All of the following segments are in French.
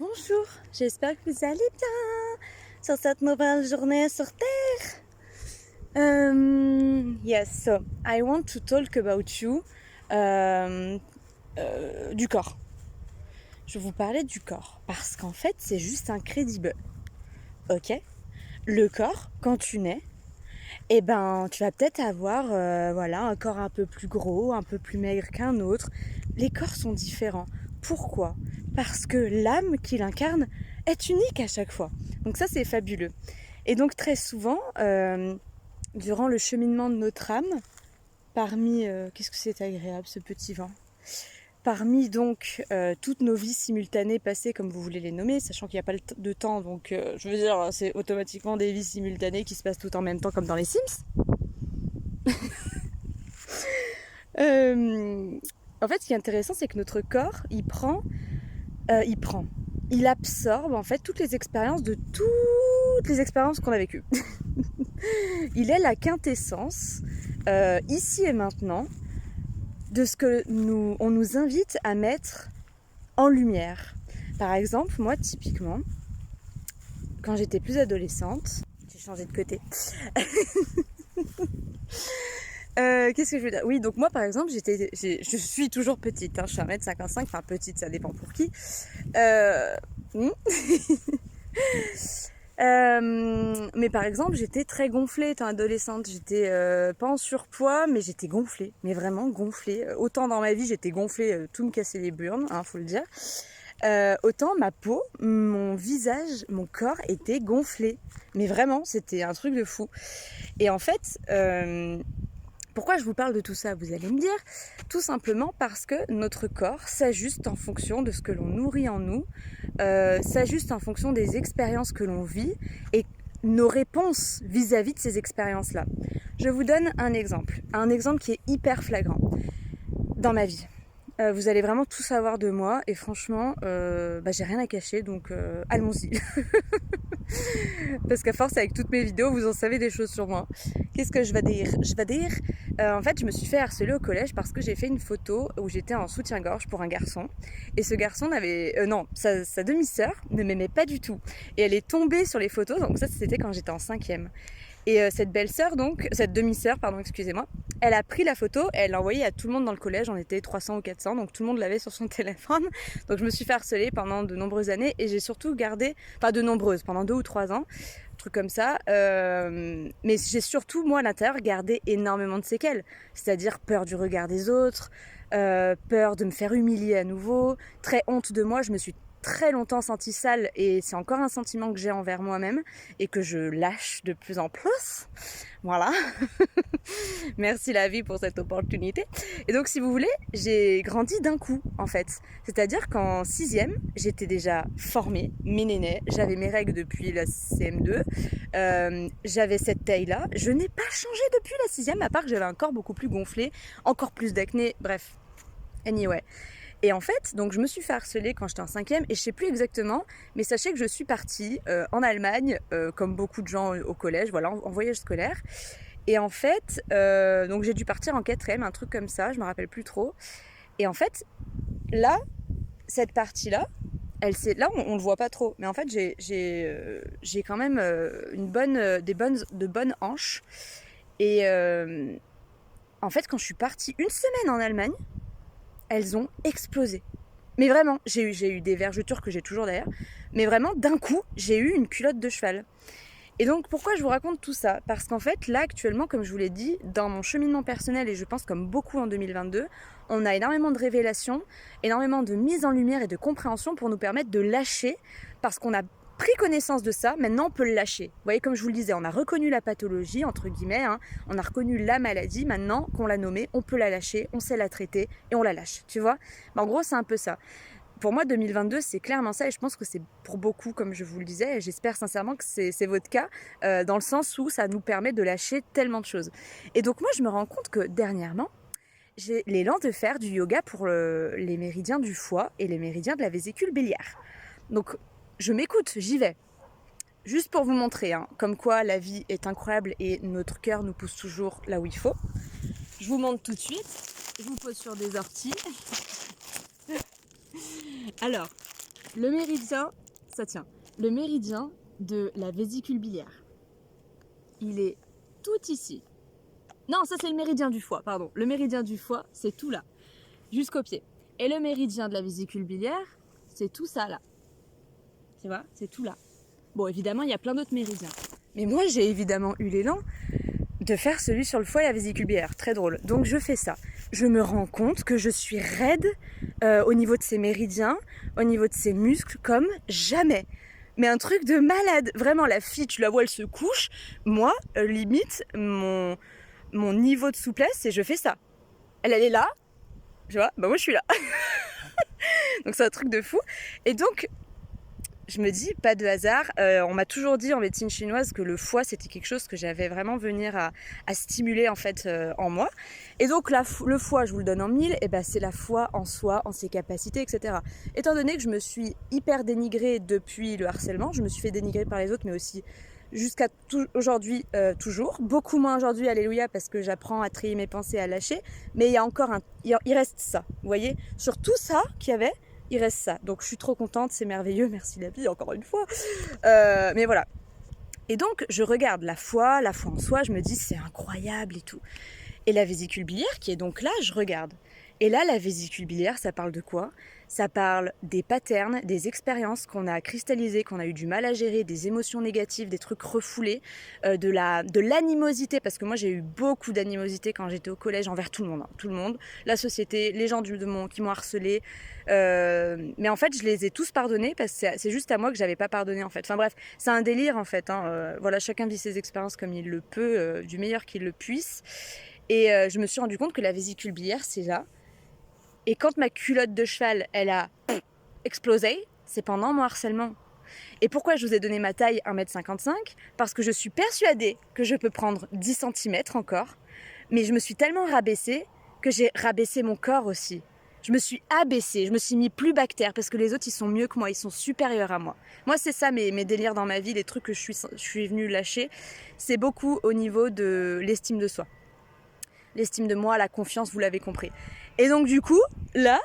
Bonjour, j'espère que vous allez bien sur cette nouvelle journée sur Terre. Yes, so I want to talk about you du corps. Je vais vous parler du corps parce qu'en fait c'est juste incredible. Ok, le corps quand tu nais, eh ben tu vas peut-être avoir un corps un peu plus gros, un peu plus maigre qu'un autre. Les corps sont différents. Pourquoi ? Parce que l'âme qu'il incarne est unique à chaque fois. Donc ça c'est fabuleux. Et donc très souvent, durant le cheminement de notre âme, parmi, qu'est-ce que c'est agréable ce petit vent, parmi donc toutes nos vies simultanées passées, comme vous voulez les nommer, sachant qu'il n'y a pas de temps, donc je veux dire, c'est automatiquement des vies simultanées qui se passent tout en même temps comme dans les Sims. En fait, ce qui est intéressant, c'est que notre corps, il absorbe en fait toutes les expériences de toutes les expériences qu'on a vécues. Il est la quintessence, ici et maintenant, de ce que on nous invite à mettre en lumière. Par exemple, moi, typiquement, quand j'étais plus adolescente, j'ai changé de côté. Qu'est-ce que je veux dire ? Oui, donc moi par exemple, je suis toujours petite, hein, je suis 1m55, enfin petite, ça dépend pour qui. Mais par exemple, j'étais très gonflée étant adolescente. J'étais pas en surpoids, mais j'étais gonflée, mais vraiment gonflée. Autant dans ma vie, j'étais gonflée, tout me cassait les burnes, hein, faut le dire. Autant ma peau, mon visage, mon corps était gonflé. Mais vraiment, c'était un truc de fou. Et en fait, pourquoi je vous parle de tout ça, vous allez me dire ? Tout simplement parce que notre corps s'ajuste en fonction de ce que l'on nourrit en nous, s'ajuste en fonction des expériences que l'on vit et nos réponses vis-à-vis de ces expériences-là. Je vous donne un exemple qui est hyper flagrant dans ma vie. Vous allez vraiment tout savoir de moi et franchement, j'ai rien à cacher, donc allons-y. Parce qu'à force, avec toutes mes vidéos, vous en savez des choses sur moi. Qu'est-ce que je vais dire ? En fait, je me suis fait harceler au collège parce que j'ai fait une photo où j'étais en soutien-gorge pour un garçon. Et ce garçon sa demi-sœur ne m'aimait pas du tout. Et elle est tombée sur les photos, donc ça c'était quand j'étais en 5e. Et cette demi-sœur, excusez-moi, elle a pris la photo et elle l'a envoyée à tout le monde dans le collège. On était 300 ou 400, donc tout le monde l'avait sur son téléphone. Donc je me suis fait harceler pendant de nombreuses années et j'ai surtout gardé, pendant 2 ou 3 ans, un truc comme ça. Mais j'ai surtout, moi, à l'intérieur, gardé énormément de séquelles. C'est-à-dire peur du regard des autres, peur de me faire humilier à nouveau, très honte de moi. Je me suis très longtemps sentie sale et c'est encore un sentiment que j'ai envers moi-même et que je lâche de plus en plus. Voilà. Merci la vie pour cette opportunité. Et donc si vous voulez, j'ai grandi d'un coup en fait. C'est-à-dire qu'en 6e, j'étais déjà formée, mes nénés, j'avais mes règles depuis la CM2, j'avais cette taille-là. Je n'ai pas changé depuis la 6e, à part que j'avais un corps beaucoup plus gonflé, encore plus d'acné, bref. Anyway. Et en fait, donc je me suis fait harceler quand j'étais en 5e et je sais plus exactement, mais sachez que je suis partie en Allemagne, comme beaucoup de gens au collège, voilà, en voyage scolaire. Et en fait, donc j'ai dû partir en 4e, un truc comme ça, je me rappelle plus trop. Et en fait, là, cette partie-là, là on le voit pas trop, mais en fait j'ai quand même de bonnes hanches. Et en fait, quand je suis partie une semaine en Allemagne, elles ont explosé. Mais vraiment, j'ai eu des vergetures que j'ai toujours d'ailleurs. Mais vraiment, d'un coup, j'ai eu une culotte de cheval. Et donc, pourquoi je vous raconte tout ça ? Parce qu'en fait, là, actuellement, comme je vous l'ai dit, dans mon cheminement personnel, et je pense comme beaucoup en 2022, on a énormément de révélations, énormément de mise en lumière et de compréhension pour nous permettre de lâcher, parce qu'on a pris connaissance de ça, maintenant on peut le lâcher. Vous voyez, comme je vous le disais, on a reconnu la pathologie, entre guillemets, hein, on a reconnu la maladie, maintenant qu'on l'a nommée, on peut la lâcher, on sait la traiter et on la lâche, tu vois ? En gros, c'est un peu ça. Pour moi, 2022, c'est clairement ça et je pense que c'est pour beaucoup, comme je vous le disais, et j'espère sincèrement que c'est votre cas, dans le sens où ça nous permet de lâcher tellement de choses. Et donc moi, je me rends compte que dernièrement, j'ai l'élan de faire du yoga pour les méridiens du foie et les méridiens de la vésicule biliaire. Donc, je m'écoute, j'y vais. Juste pour vous montrer, hein, comme quoi la vie est incroyable et notre cœur nous pousse toujours là où il faut. Je vous montre tout de suite. Je vous pose sur des orties. Alors, Le méridien, ça tient. Le méridien de la vésicule biliaire. Il est tout ici. Non, ça c'est le méridien du foie, pardon. Le méridien du foie, c'est tout là, jusqu'au pied. Et le méridien de la vésicule biliaire, c'est tout ça là. Tu vois, c'est tout là. Bon, évidemment, il y a plein d'autres méridiens. Mais moi, j'ai évidemment eu l'élan de faire celui sur le foie et la vésicule biliaire. Très drôle. Donc, je fais ça. Je me rends compte que je suis raide au niveau de ces méridiens, au niveau de ces muscles, comme jamais. Mais un truc de malade. Vraiment, la fille, tu la vois, elle se couche. Moi, limite, mon niveau de souplesse, c'est je fais ça. Elle est là. Tu vois, bah moi, je suis là. Donc, c'est un truc de fou. Et donc, je me dis, pas de hasard, on m'a toujours dit en médecine chinoise que le foie c'était quelque chose que j'avais vraiment venir à stimuler en fait en moi. Et donc le foie, je vous le donne en mille, et ben c'est la foi en soi, en ses capacités, etc. Étant donné que je me suis hyper dénigrée depuis le harcèlement, je me suis fait dénigrer par les autres, mais aussi jusqu'à aujourd'hui toujours. Beaucoup moins aujourd'hui, alléluia, parce que j'apprends à trier mes pensées, à lâcher. Mais il y a encore il reste ça, vous voyez, sur tout ça qu'il y avait, il reste ça. Donc je suis trop contente, c'est merveilleux, merci la vie encore une fois. Mais voilà. Et donc je regarde la foi en soi, je me dis c'est incroyable et tout. Et la vésicule biliaire qui est donc là, je regarde. Et là, la vésicule biliaire, ça parle de quoi ? Ça parle des patterns, des expériences qu'on a cristallisées, qu'on a eu du mal à gérer, des émotions négatives, des trucs refoulés, de l'animosité, parce que moi j'ai eu beaucoup d'animosité quand j'étais au collège envers tout le monde, hein, tout le monde, la société, les gens qui m'ont harcelé, mais en fait je les ai tous pardonnés parce que c'est juste à moi que j'avais pas pardonné en fait. Enfin bref, c'est un délire en fait, hein, voilà, chacun vit ses expériences comme il le peut, du meilleur qu'il le puisse, et je me suis rendu compte que la vésicule biliaire c'est là. Et quand ma culotte de cheval, elle a explosé, c'est pendant mon harcèlement. Et pourquoi je vous ai donné ma taille 1m55 ? Parce que je suis persuadée que je peux prendre 10 cm encore, mais je me suis tellement rabaissée que j'ai rabaissé mon corps aussi. Je me suis abaissée, je me suis mis plus bactère parce que les autres ils sont mieux que moi, ils sont supérieurs à moi. Moi c'est ça mes délires dans ma vie, les trucs que je suis venue lâcher, c'est beaucoup au niveau de l'estime de soi. L'estime de moi, la confiance, vous l'avez compris. Et donc du coup, là,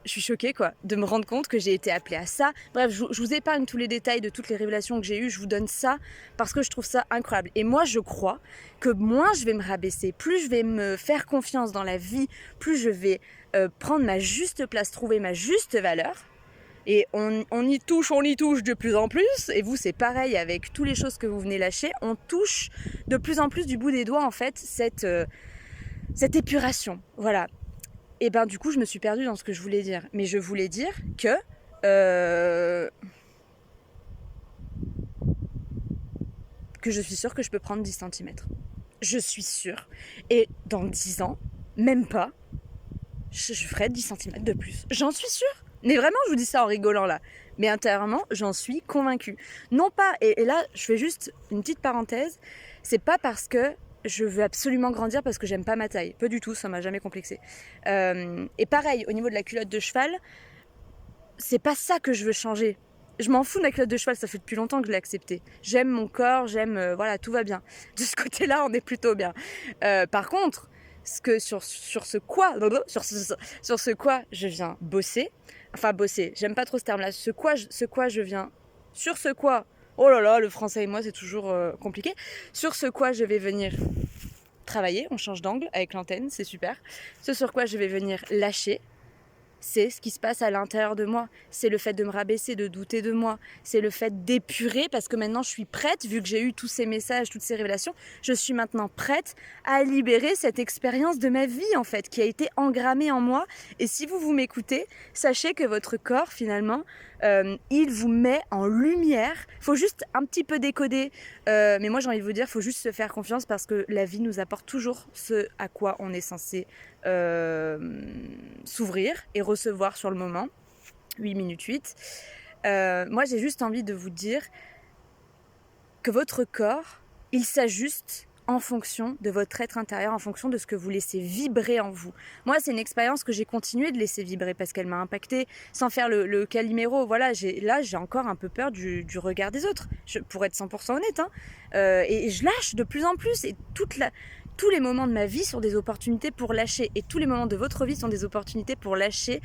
je suis choquée quoi, de me rendre compte que j'ai été appelée à ça. Bref, je vous épargne tous les détails de toutes les révélations que j'ai eues, je vous donne ça parce que je trouve ça incroyable. Et moi, je crois que moins je vais me rabaisser, plus je vais me faire confiance dans la vie, plus je vais prendre ma juste place, trouver ma juste valeur. Et on y touche de plus en plus. Et vous, c'est pareil avec toutes les choses que vous venez lâcher. On touche de plus en plus du bout des doigts en fait cette épuration, voilà. Et ben du coup, je me suis perdue dans ce que je voulais dire. Mais je voulais dire que je suis sûre que je peux prendre 10 cm. Je suis sûre. Et dans 10 ans, même pas, je ferai 10 cm de plus. J'en suis sûre. Mais vraiment, je vous dis ça en rigolant là. Mais intérieurement, j'en suis convaincue. Non pas, et là, je fais juste une petite parenthèse, c'est pas parce que je veux absolument grandir parce que j'aime pas ma taille. Pas du tout, ça m'a jamais complexé. Et pareil, au niveau de la culotte de cheval, c'est pas ça que je veux changer. Je m'en fous de ma culotte de cheval, ça fait depuis longtemps que je l'ai acceptée. J'aime mon corps, voilà, tout va bien. De ce côté-là, on est plutôt bien. Par contre, sur ce quoi je viens bosser, enfin bosser, j'aime pas trop ce terme-là, oh là là, le français et moi c'est toujours compliqué, sur ce quoi je vais venir travailler, on change d'angle avec l'antenne, c'est super, ce sur quoi je vais venir lâcher, c'est ce qui se passe à l'intérieur de moi, c'est le fait de me rabaisser, de douter de moi, c'est le fait d'épurer parce que maintenant je suis prête, vu que j'ai eu tous ces messages, toutes ces révélations, je suis maintenant prête à libérer cette expérience de ma vie en fait, qui a été engrammée en moi. Et si vous m'écoutez, sachez que votre corps finalement, il vous met en lumière, faut juste un petit peu décoder, mais moi j'ai envie de vous dire, faut juste se faire confiance parce que la vie nous apporte toujours ce à quoi on est censé s'ouvrir et recevoir sur le moment. 8 minutes 8. Moi j'ai juste envie de vous dire que votre corps, il s'ajuste en fonction de votre être intérieur, en fonction de ce que vous laissez vibrer en vous. Moi, c'est une expérience que j'ai continué de laisser vibrer parce qu'elle m'a impactée sans faire le Calimero. Voilà, j'ai encore un peu peur du regard des autres, pour être 100% honnête. Hein. Et je lâche de plus en plus et tous les moments de ma vie sont des opportunités pour lâcher. Et tous les moments de votre vie sont des opportunités pour lâcher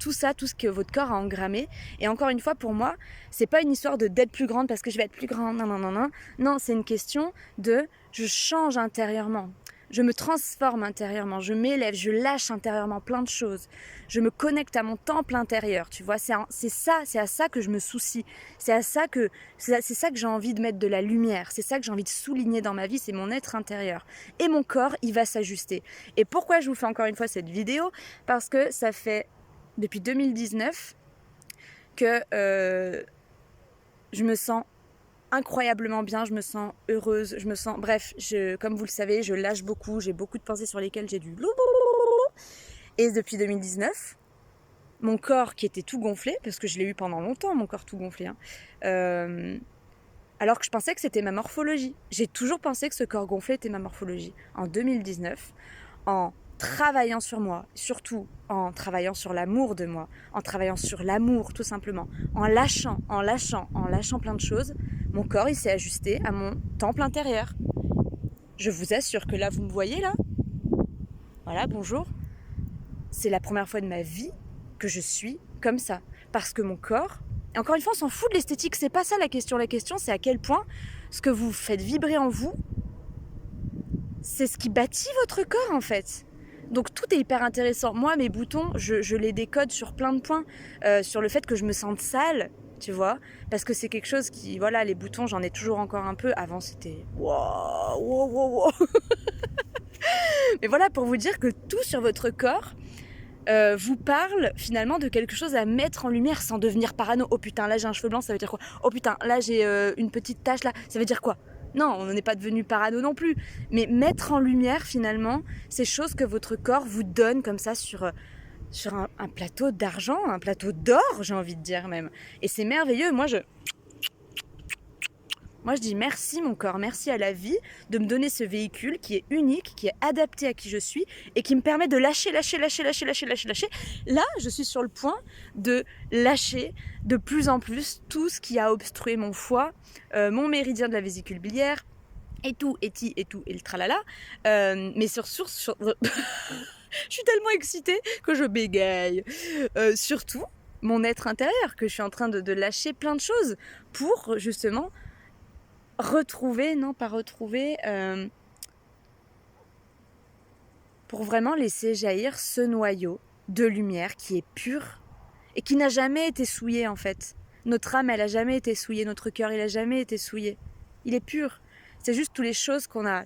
tout ça, tout ce que votre corps a engrammé. Et encore une fois, pour moi, c'est pas une histoire d'être plus grande parce que je vais être plus grande. Non, non, non, non. Non, c'est une question de je change intérieurement. Je me transforme intérieurement, je m'élève, je lâche intérieurement plein de choses. Je me connecte à mon temple intérieur, tu vois. C'est à ça que je me soucie. C'est ça que j'ai envie de mettre de la lumière. C'est ça que j'ai envie de souligner dans ma vie, c'est mon être intérieur. Et mon corps, il va s'ajuster. Et pourquoi je vous fais encore une fois cette vidéo? Parce que ça fait depuis 2019 que je me sens incroyablement bien, je me sens heureuse, je me sens... Bref, comme vous le savez, je lâche beaucoup, j'ai beaucoup de pensées sur lesquelles j'ai dû... Et depuis 2019, mon corps qui était tout gonflé, parce que je l'ai eu pendant longtemps, mon corps tout gonflé, alors que je pensais que c'était ma morphologie. J'ai toujours pensé que ce corps gonflé était ma morphologie. En 2019, en travaillant sur moi, surtout en travaillant sur l'amour de moi, en travaillant sur l'amour tout simplement, en lâchant plein de choses, mon corps il s'est ajusté à mon temple intérieur. Je vous assure que là, vous me voyez là? Voilà, bonjour. C'est la première fois de ma vie que je suis comme ça. Parce que mon corps, et encore une fois, on s'en fout de l'esthétique, c'est pas ça la question. La question, c'est à quel point ce que vous faites vibrer en vous, c'est ce qui bâtit votre corps en fait. Donc tout est hyper intéressant. Moi, mes boutons, je les décode sur plein de points. Sur le fait que je me sente sale, tu vois. Parce que c'est quelque chose qui... Voilà, les boutons, j'en ai toujours encore un peu. Avant, c'était... Wow, wow, wow, wow. Mais voilà, pour vous dire que tout sur votre corps vous parle finalement de quelque chose à mettre en lumière sans devenir parano. Oh putain, là j'ai un cheveu blanc, ça veut dire quoi? Oh putain, là j'ai une petite tache là, ça veut dire quoi? Non, on n'est pas devenu parano non plus. Mais mettre en lumière finalement ces choses que votre corps vous donne comme ça sur un plateau d'argent, un plateau d'or, j'ai envie de dire même. Et c'est merveilleux. Moi je dis merci mon corps, merci à la vie de me donner ce véhicule qui est unique, qui est adapté à qui je suis et qui me permet de lâcher. Là, je suis sur le point de lâcher de plus en plus tout ce qui a obstrué mon foie, mon méridien de la vésicule biliaire, et tout, et le tralala. Mais sur je suis tellement excitée que je bégaye. Surtout, mon être intérieur, que je suis en train de lâcher plein de choses pour justement... pour vraiment laisser jaillir ce noyau de lumière qui est pur et qui n'a jamais été souillé en fait. Notre âme, elle a jamais été souillée, notre cœur, il a jamais été souillé. Il est pur. C'est juste toutes les choses qu'on a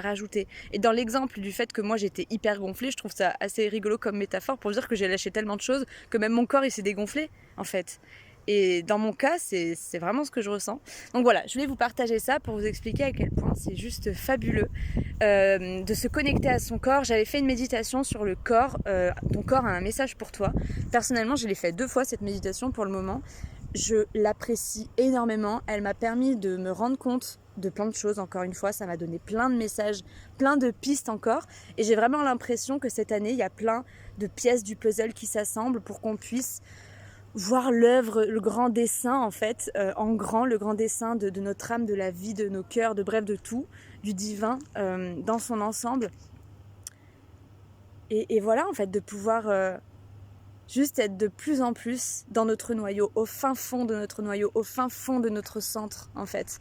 rajoutées. Et dans l'exemple du fait que moi j'étais hyper gonflée, je trouve ça assez rigolo comme métaphore pour dire que j'ai lâché tellement de choses que même mon corps il s'est dégonflé en fait. Et dans mon cas, c'est vraiment ce que je ressens. Donc voilà, je voulais vous partager ça pour vous expliquer à quel point c'est juste fabuleux de se connecter à son corps. J'avais fait une méditation sur le corps. Ton corps a un message pour toi. Personnellement, je l'ai fait 2 fois cette méditation pour le moment. Je l'apprécie énormément. Elle m'a permis de me rendre compte de plein de choses. Encore une fois, ça m'a donné plein de messages, plein de pistes encore. Et j'ai vraiment l'impression que cette année, il y a plein de pièces du puzzle qui s'assemblent pour qu'on puisse voir l'œuvre, le grand dessin en fait, en grand, le grand dessin de notre âme, de la vie, de nos cœurs, de bref, de tout, du divin dans son ensemble. Et voilà en fait, de pouvoir juste être de plus en plus dans notre noyau, au fin fond de notre noyau, au fin fond de notre centre en fait.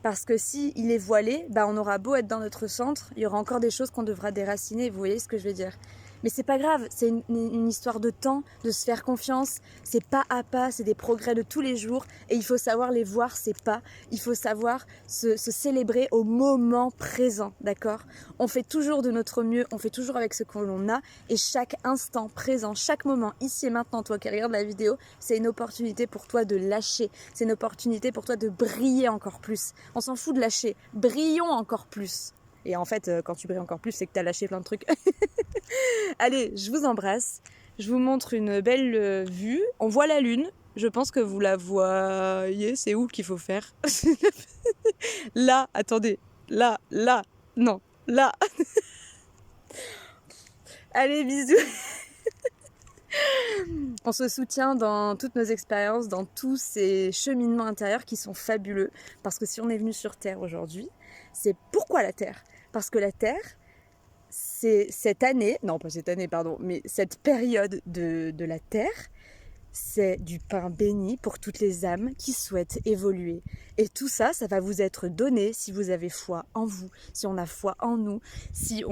Parce que si il est voilé, on aura beau être dans notre centre, il y aura encore des choses qu'on devra déraciner, vous voyez ce que je veux dire. Mais c'est pas grave, c'est une histoire de temps, de se faire confiance, c'est pas à pas, c'est des progrès de tous les jours et il faut savoir les voir, ces pas, il faut savoir se célébrer au moment présent, d'accord? On fait toujours de notre mieux, on fait toujours avec ce que l'on a et chaque instant présent, chaque moment, ici et maintenant, toi qui regardes la vidéo, c'est une opportunité pour toi de lâcher, c'est une opportunité pour toi de briller encore plus. On s'en fout de lâcher, brillons encore plus. Et en fait, quand tu brilles encore plus, c'est que tu as lâché plein de trucs. Allez, je vous embrasse. Je vous montre une belle vue. On voit la lune. Je pense que vous la voyez. C'est où qu'il faut faire? Là, attendez. Là. Non, là. Allez, bisous. On se soutient dans toutes nos expériences, dans tous ces cheminements intérieurs qui sont fabuleux. Parce que si on est venu sur Terre aujourd'hui, c'est pourquoi la Terre? Parce que la Terre, c'est cette année, non pas cette année, pardon, mais cette période de la Terre, c'est du pain béni pour toutes les âmes qui souhaitent évoluer. Et tout ça, ça va vous être donné si vous avez foi en vous, si on a foi en nous, si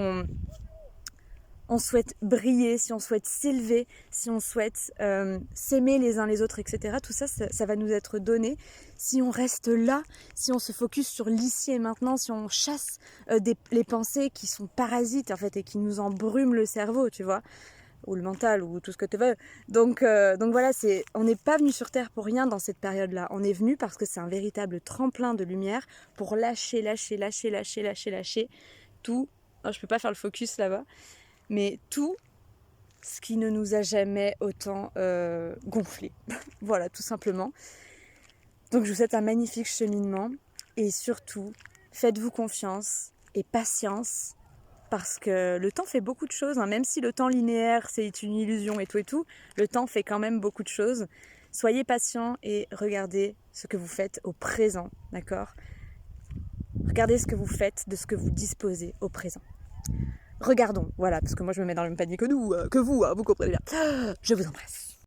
on souhaite briller, si on souhaite s'élever, si on souhaite s'aimer les uns les autres, etc. Tout ça, ça va nous être donné si on reste là, si on se focus sur l'ici et maintenant, si on chasse les pensées qui sont parasites en fait et qui nous embrument le cerveau, tu vois, ou le mental, ou tout ce que tu veux. Donc voilà, on n'est pas venu sur Terre pour rien dans cette période-là. On est venu parce que c'est un véritable tremplin de lumière pour lâcher tout. Oh, je peux pas faire le focus là-bas. Mais tout ce qui ne nous a jamais autant gonflé. Voilà, tout simplement. Donc je vous souhaite un magnifique cheminement et surtout, faites-vous confiance et patience parce que le temps fait beaucoup de choses, hein. Même si le temps linéaire c'est une illusion et tout, le temps fait quand même beaucoup de choses. Soyez patient et regardez ce que vous faites au présent, d'accord ? Regardez ce que vous faites de ce que vous disposez au présent. Regardons, voilà, parce que moi je me mets dans le même panier que vous, vous comprenez bien. Je vous embrasse.